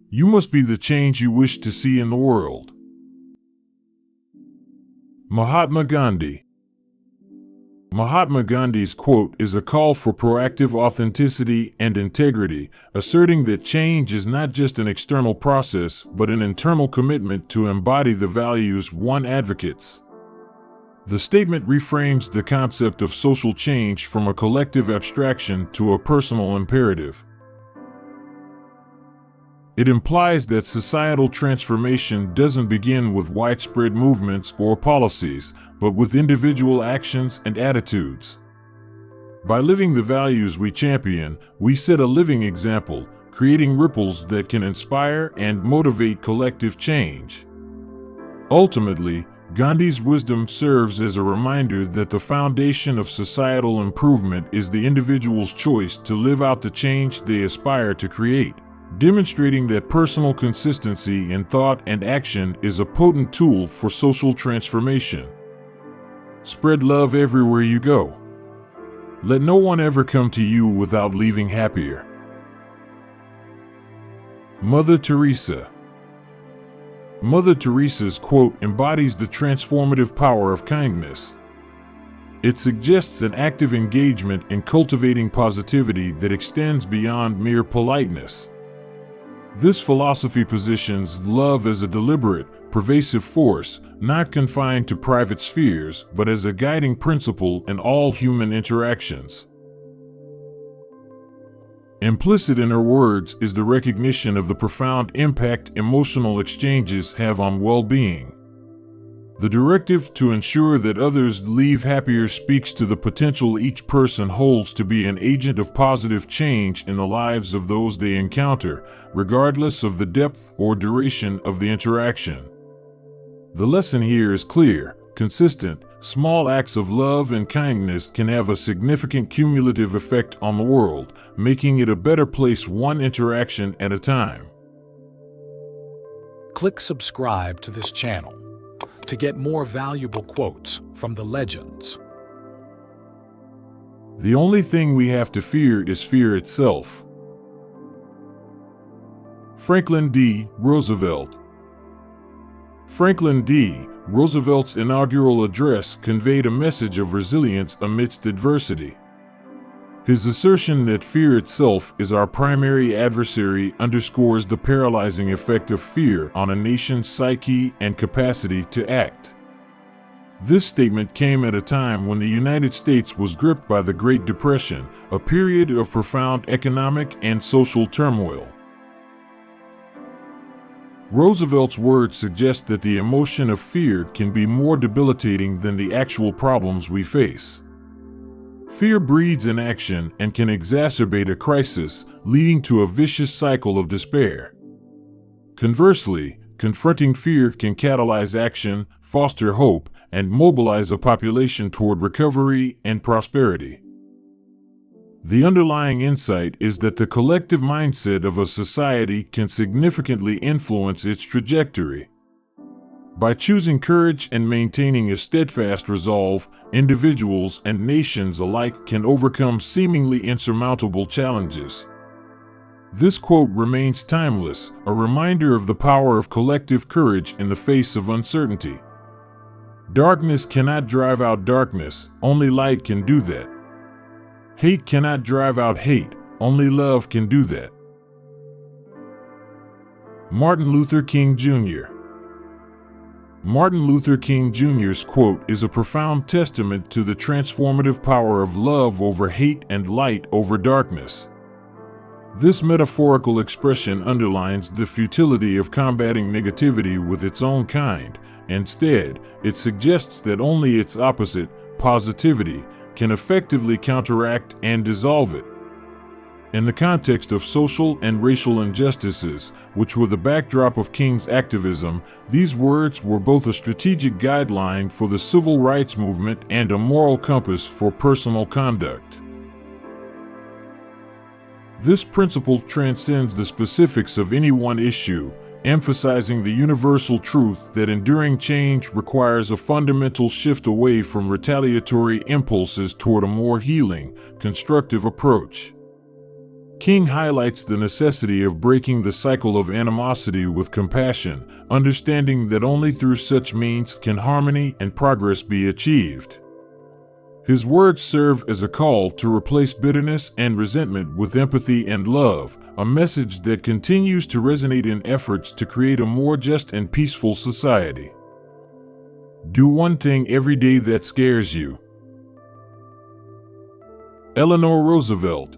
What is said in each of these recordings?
You must be the change you wish to see in the world. Mahatma Gandhi. Mahatma Gandhi's quote is a call for proactive authenticity and integrity, asserting that change is not just an external process, but an internal commitment to embody the values one advocates. The statement reframes the concept of social change from a collective abstraction to a personal imperative. It implies that societal transformation doesn't begin with widespread movements or policies, but with individual actions and attitudes. By living the values we champion, we set a living example, creating ripples that can inspire and motivate collective change. Ultimately, Gandhi's wisdom serves as a reminder that the foundation of societal improvement is the individual's choice to live out the change they aspire to create, demonstrating that personal consistency in thought and action is a potent tool for social transformation. Spread love everywhere you go. Let no one ever come to you without leaving happier. Mother Teresa. Mother Teresa's quote embodies the transformative power of kindness. It suggests an active engagement in cultivating positivity that extends beyond mere politeness. This philosophy positions love as a deliberate, pervasive force, not confined to private spheres, but as a guiding principle in all human interactions. Implicit in her words is the recognition of the profound impact emotional exchanges have on well-being. The directive to ensure that others leave happier speaks to the potential each person holds to be an agent of positive change in the lives of those they encounter, regardless of the depth or duration of the interaction. The lesson here is clear, consistent. Small acts of love and kindness can have a significant cumulative effect on the world, making it a better place one interaction at a time. Click subscribe to this channel to get more valuable quotes from the legends. The only thing we have to fear is fear itself. Franklin D. Roosevelt. Franklin D. Roosevelt's inaugural address conveyed a message of resilience amidst adversity. His assertion that fear itself is our primary adversary underscores the paralyzing effect of fear on a nation's psyche and capacity to act. This statement came at a time when the United States was gripped by the Great Depression, a period of profound economic and social turmoil. Roosevelt's words suggest that the emotion of fear can be more debilitating than the actual problems we face. Fear breeds inaction and can exacerbate a crisis, leading to a vicious cycle of despair. Conversely, confronting fear can catalyze action, foster hope, and mobilize a population toward recovery and prosperity. The underlying insight is that the collective mindset of a society can significantly influence its trajectory. By choosing courage and maintaining a steadfast resolve, individuals and nations alike can overcome seemingly insurmountable challenges. This quote remains timeless, a reminder of the power of collective courage in the face of uncertainty. Darkness cannot drive out darkness, only light can do that. Hate cannot drive out hate, only love can do that. Martin Luther King Jr. Martin Luther King Jr.'s quote is a profound testament to the transformative power of love over hate and light over darkness. This metaphorical expression underlines the futility of combating negativity with its own kind. Instead, it suggests that only its opposite, positivity, can effectively counteract and dissolve it. In the context of social and racial injustices, which were the backdrop of King's activism, these words were both a strategic guideline for the civil rights movement and a moral compass for personal conduct. This principle transcends the specifics of any one issue, emphasizing the universal truth that enduring change requires a fundamental shift away from retaliatory impulses toward a more healing, constructive approach. King highlights the necessity of breaking the cycle of animosity with compassion, understanding that only through such means can harmony and progress be achieved. His words serve as a call to replace bitterness and resentment with empathy and love, a message that continues to resonate in efforts to create a more just and peaceful society. Do one thing every day that scares you. Eleanor Roosevelt.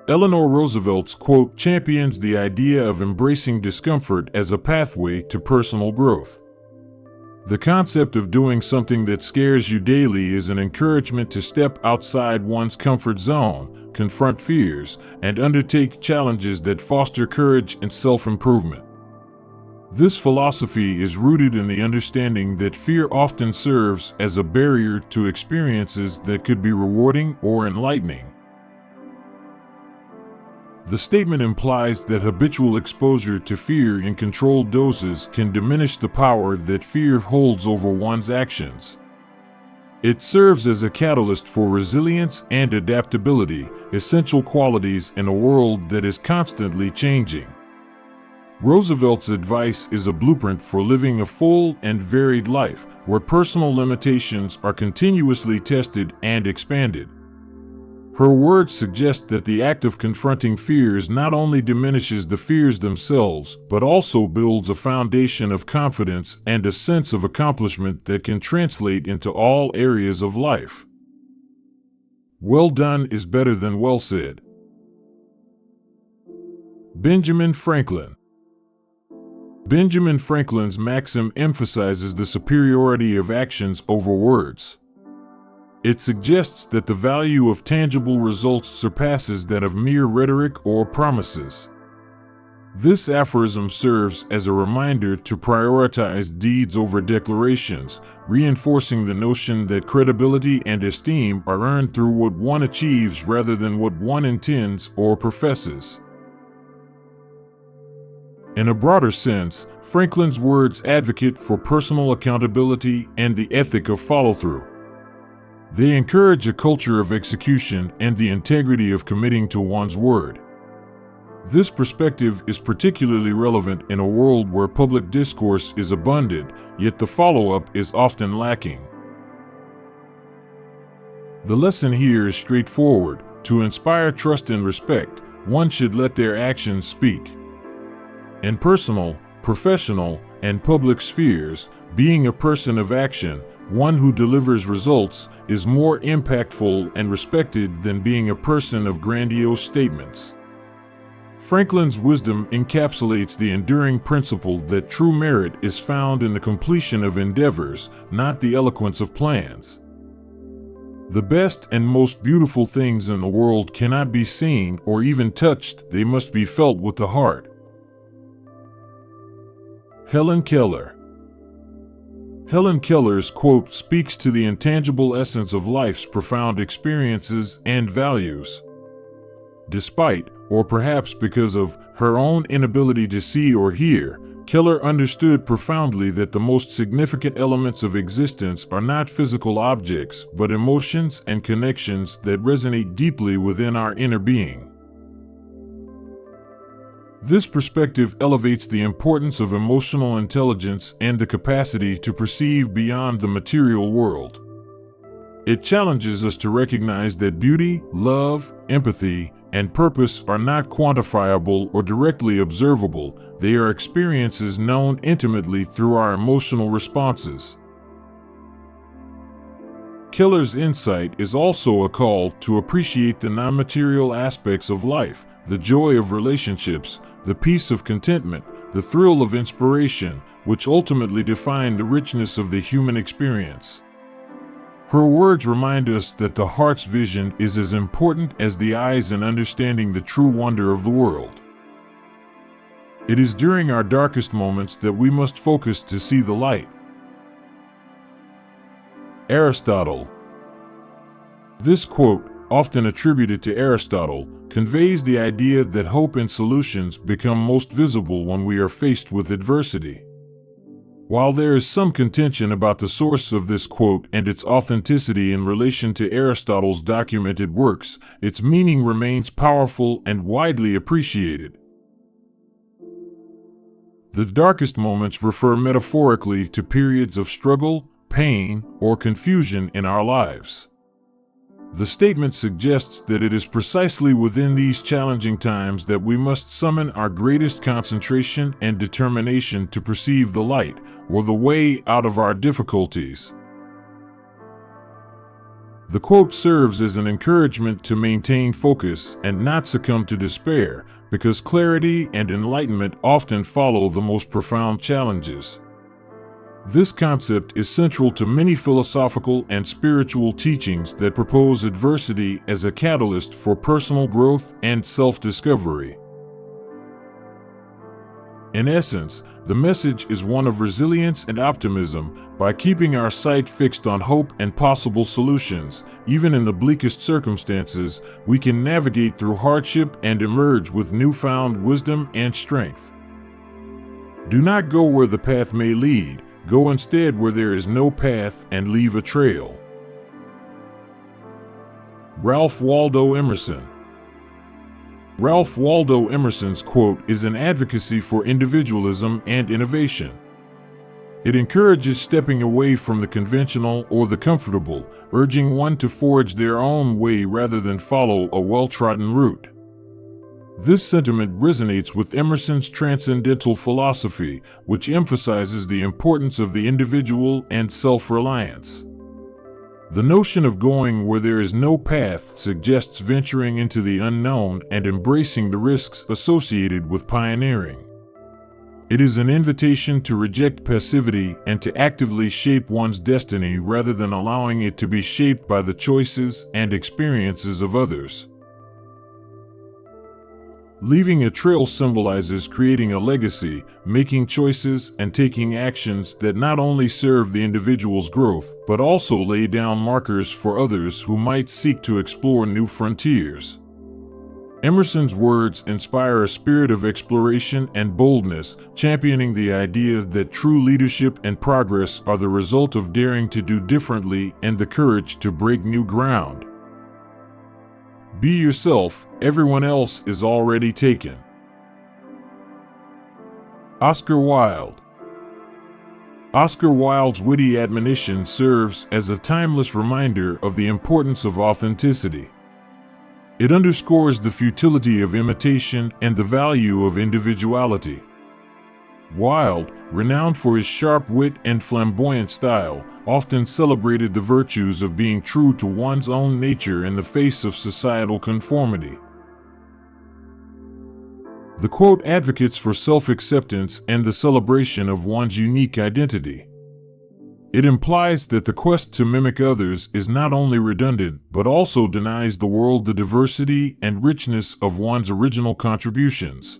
Eleanor Roosevelt's quote champions the idea of embracing discomfort as a pathway to personal growth. The concept of doing something that scares you daily is an encouragement to step outside one's comfort zone, confront fears, and undertake challenges that foster courage and self-improvement. This philosophy is rooted in the understanding that fear often serves as a barrier to experiences that could be rewarding or enlightening. The statement implies that habitual exposure to fear in controlled doses can diminish the power that fear holds over one's actions. It serves as a catalyst for resilience and adaptability, essential qualities in a world that is constantly changing. Roosevelt's advice is a blueprint for living a full and varied life, where personal limitations are continuously tested and expanded. Her words suggest that the act of confronting fears not only diminishes the fears themselves, but also builds a foundation of confidence and a sense of accomplishment that can translate into all areas of life. Well done is better than well said. Benjamin Franklin. Benjamin Franklin's maxim emphasizes the superiority of actions over words. It suggests that the value of tangible results surpasses that of mere rhetoric or promises. This aphorism serves as a reminder to prioritize deeds over declarations, reinforcing the notion that credibility and esteem are earned through what one achieves rather than what one intends or professes. In a broader sense, Franklin's words advocate for personal accountability and the ethic of follow-through. They encourage a culture of execution and the integrity of committing to one's word. This perspective is particularly relevant in a world where public discourse is abundant, yet the follow-up is often lacking. The lesson here is straightforward. To inspire trust and respect, one should let their actions speak. In personal, professional, and public spheres, being a person of action, one who delivers results, is more impactful and respected than being a person of grandiose statements. Franklin's wisdom encapsulates the enduring principle that true merit is found in the completion of endeavors, not the eloquence of plans. The best and most beautiful things in the world cannot be seen or even touched, they must be felt with the heart. Helen Keller. Helen Keller's quote speaks to the intangible essence of life's profound experiences and values. Despite, or perhaps because of, her own inability to see or hear, Keller understood profoundly that the most significant elements of existence are not physical objects, but emotions and connections that resonate deeply within our inner being. This perspective elevates the importance of emotional intelligence and the capacity to perceive beyond the material world. It challenges us to recognize that beauty, love, empathy, and purpose are not quantifiable or directly observable. They are experiences known intimately through our emotional responses. Keller's insight is also a call to appreciate the non-material aspects of life, the joy of relationships, the peace of contentment, the thrill of inspiration, which ultimately define the richness of the human experience. Her words remind us that the heart's vision is as important as the eyes in understanding the true wonder of the world. It is during our darkest moments that we must focus to see the light. Aristotle. This quote, often attributed to Aristotle, conveys the idea that hope and solutions become most visible when we are faced with adversity. While there is some contention about the source of this quote and its authenticity in relation to Aristotle's documented works, its meaning remains powerful and widely appreciated. The darkest moments refer metaphorically to periods of struggle, pain, or confusion in our lives. The statement suggests that it is precisely within these challenging times that we must summon our greatest concentration and determination to perceive the light, or the way out of our difficulties. The quote serves as an encouragement to maintain focus and not succumb to despair, because clarity and enlightenment often follow the most profound challenges. This concept is central to many philosophical and spiritual teachings that propose adversity as a catalyst for personal growth and self-discovery. In essence, the message is one of resilience and optimism. By keeping our sight fixed on hope and possible solutions, even in the bleakest circumstances, we can navigate through hardship and emerge with newfound wisdom and strength. Do not go where the path may lead. Go instead where there is no path and leave a trail. Ralph Waldo Emerson. Ralph Waldo Emerson's quote is an advocacy for individualism and innovation. It encourages stepping away from the conventional or the comfortable, urging one to forge their own way rather than follow a well-trodden route. This sentiment resonates with Emerson's transcendental philosophy, which emphasizes the importance of the individual and self-reliance. The notion of going where there is no path suggests venturing into the unknown and embracing the risks associated with pioneering. It is an invitation to reject passivity and to actively shape one's destiny rather than allowing it to be shaped by the choices and experiences of others. Leaving a trail symbolizes creating a legacy, making choices, and taking actions that not only serve the individual's growth, but also lay down markers for others who might seek to explore new frontiers. Emerson's words inspire a spirit of exploration and boldness, championing the idea that true leadership and progress are the result of daring to do differently and the courage to break new ground. Be yourself, everyone else is already taken. Oscar Wilde. Oscar Wilde's witty admonition serves as a timeless reminder of the importance of authenticity. It underscores the futility of imitation and the value of individuality. Wilde, renowned for his sharp wit and flamboyant style, often celebrated the virtues of being true to one's own nature in the face of societal conformity. The quote advocates for self-acceptance and the celebration of one's unique identity. It implies that the quest to mimic others is not only redundant, but also denies the world the diversity and richness of one's original contributions.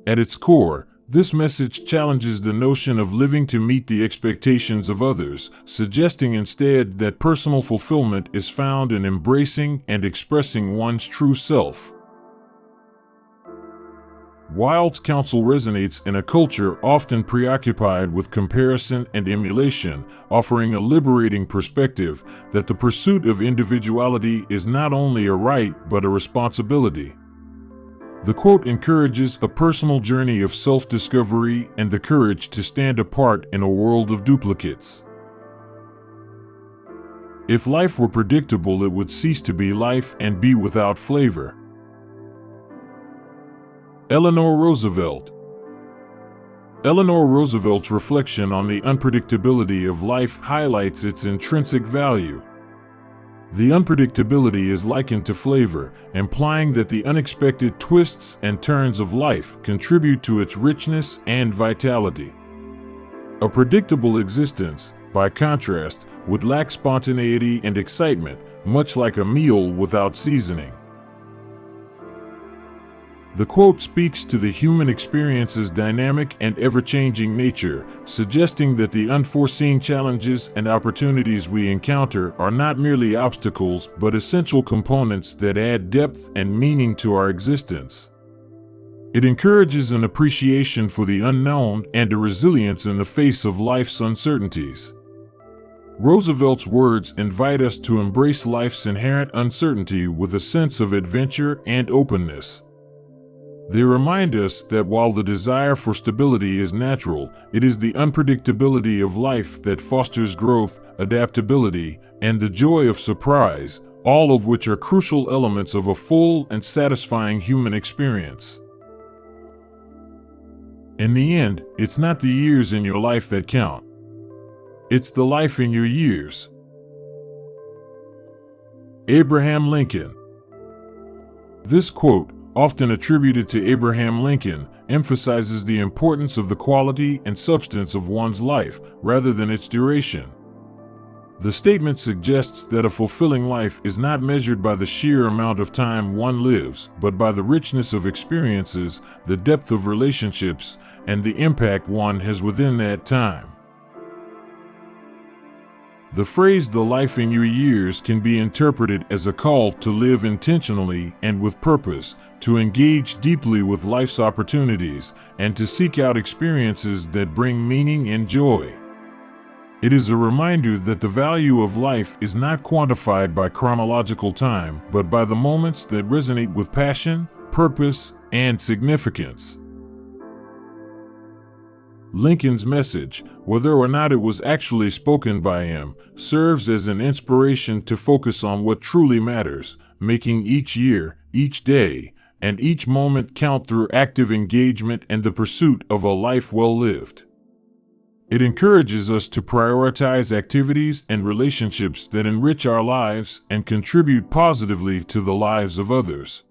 At its core, this message challenges the notion of living to meet the expectations of others, suggesting instead that personal fulfillment is found in embracing and expressing one's true self. Wilde's counsel resonates in a culture often preoccupied with comparison and emulation, offering a liberating perspective that the pursuit of individuality is not only a right but a responsibility. The quote encourages a personal journey of self-discovery and the courage to stand apart in a world of duplicates. If life were predictable, it would cease to be life and be without flavor. Eleanor Roosevelt. Eleanor Roosevelt's reflection on the unpredictability of life highlights its intrinsic value. The unpredictability is likened to flavor, implying that the unexpected twists and turns of life contribute to its richness and vitality. A predictable existence, by contrast, would lack spontaneity and excitement, much like a meal without seasoning. The quote speaks to the human experience's dynamic and ever-changing nature, suggesting that the unforeseen challenges and opportunities we encounter are not merely obstacles but essential components that add depth and meaning to our existence. It encourages an appreciation for the unknown and a resilience in the face of life's uncertainties. Roosevelt's words invite us to embrace life's inherent uncertainty with a sense of adventure and openness. They remind us that while the desire for stability is natural, it is the unpredictability of life that fosters growth, adaptability, and the joy of surprise, all of which are crucial elements of a full and satisfying human experience. In the end, it's not the years in your life that count. It's the life in your years. Abraham Lincoln. This quote, often attributed to Abraham Lincoln, emphasizes the importance of the quality and substance of one's life, rather than its duration. The statement suggests that a fulfilling life is not measured by the sheer amount of time one lives, but by the richness of experiences, the depth of relationships, and the impact one has within that time. The phrase "the life in your years" can be interpreted as a call to live intentionally and with purpose, to engage deeply with life's opportunities, and to seek out experiences that bring meaning and joy. It is a reminder that the value of life is not quantified by chronological time, but by the moments that resonate with passion, purpose, and significance. Lincoln's message, whether or not it was actually spoken by him, serves as an inspiration to focus on what truly matters, making each year, each day, and each moment count through active engagement and the pursuit of a life well lived. It encourages us to prioritize activities and relationships that enrich our lives and contribute positively to the lives of others.